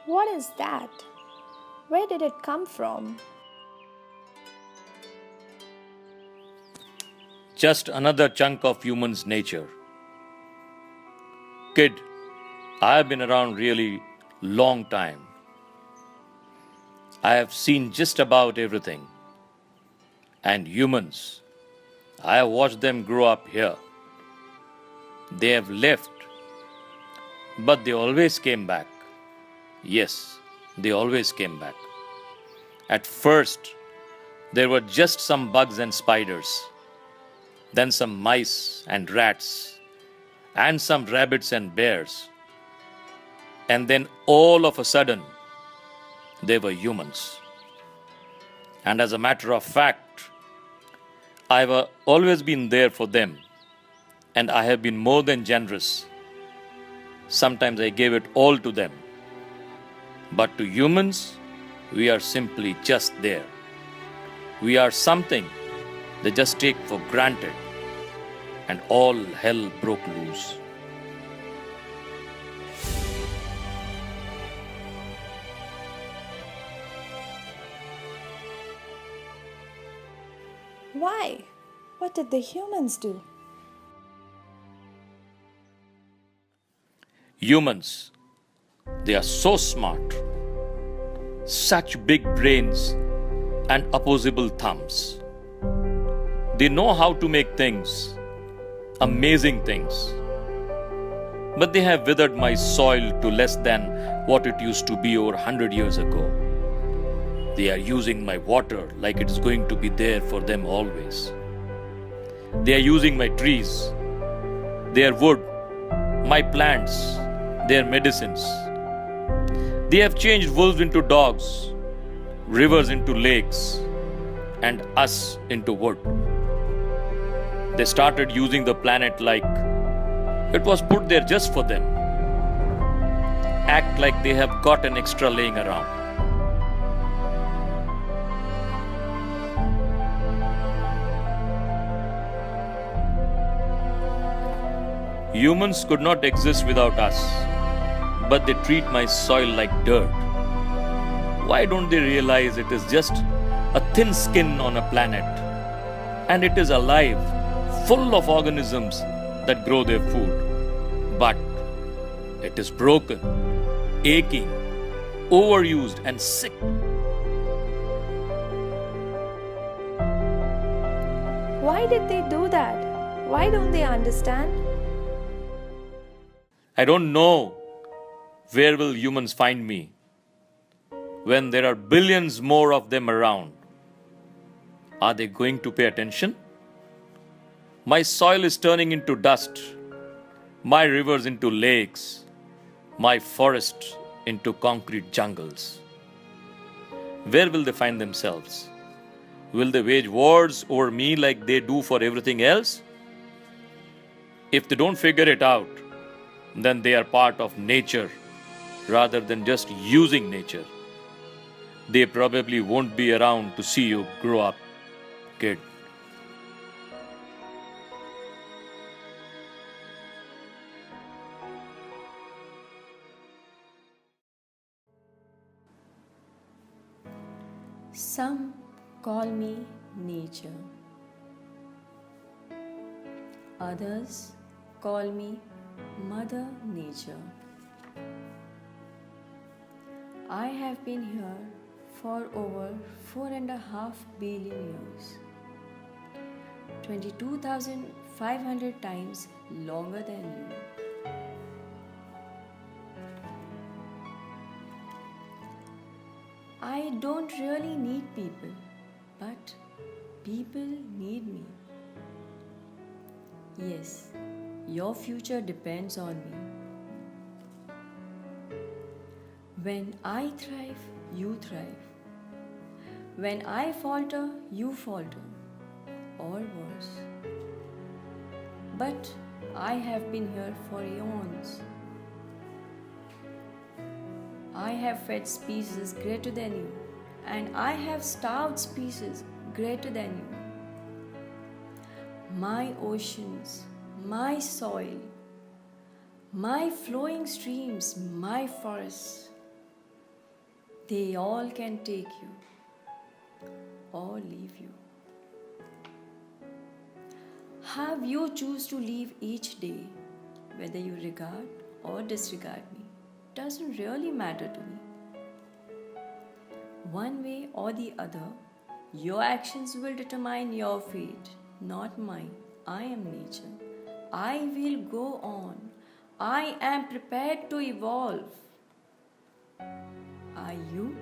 What is that? Where did it come from? Just another chunk of human's nature. Kid, I have been around really long time. I have seen just about everything. And humans, I have watched them grow up here. They have left, but they always came back. Yes, they always came back. At first, there were just some bugs and spiders, then some mice and rats, and some rabbits and bears. And then all of a sudden, they were humans. And as a matter of fact, I've always been there for them, and I have been more than generous. Sometimes I gave it all to them. But to humans, we are simply just there. We are something they just take for granted, and all hell broke loose. Why? What did the humans do? Humans, they are so smart, such big brains and opposable thumbs. They know how to make things, amazing things. But they have withered my soil to less than what it used to be over 100 years ago. They are using my water like it is going to be there for them always. They are using my trees, their wood, my plants, their medicines. They have changed wolves into dogs, rivers into lakes, and us into wood. They started using the planet like it was put there just for them. Act like they have got an extra laying around. Humans could not exist without us, but they treat my soil like dirt. Why don't they realize it is just a thin skin on a planet, and it is alive, full of organisms that grow their food? But it is broken, aching, overused, and sick. Why did they do that? Why don't they understand? I don't know where will humans find me when there are billions more of them around. Are they going to pay attention? My soil is turning into dust, my rivers into lakes, my forests into concrete jungles. Where will they find themselves? Will they wage wars over me like they do for everything else? If they don't figure it out, then they are part of nature rather than just using nature. They probably won't be around to see you grow up, kid. Some call me nature. Others call me Mother Nature. I have been here for over 4.5 billion years, 22,500 times longer than you. I don't really need people, but people need me. Yes, your future depends on me. When I thrive, you thrive. When I falter, you falter, or worse. But I have been here for eons. I have fed species greater than you, and I have starved species greater than you. My oceans, my soil, my flowing streams, my forests. They all can take you or leave you. How you choose to live each day, whether you regard or disregard me, doesn't really matter to me. One way or the other, your actions will determine your fate, not mine. I am nature. I will go on. I am prepared to evolve. Are you?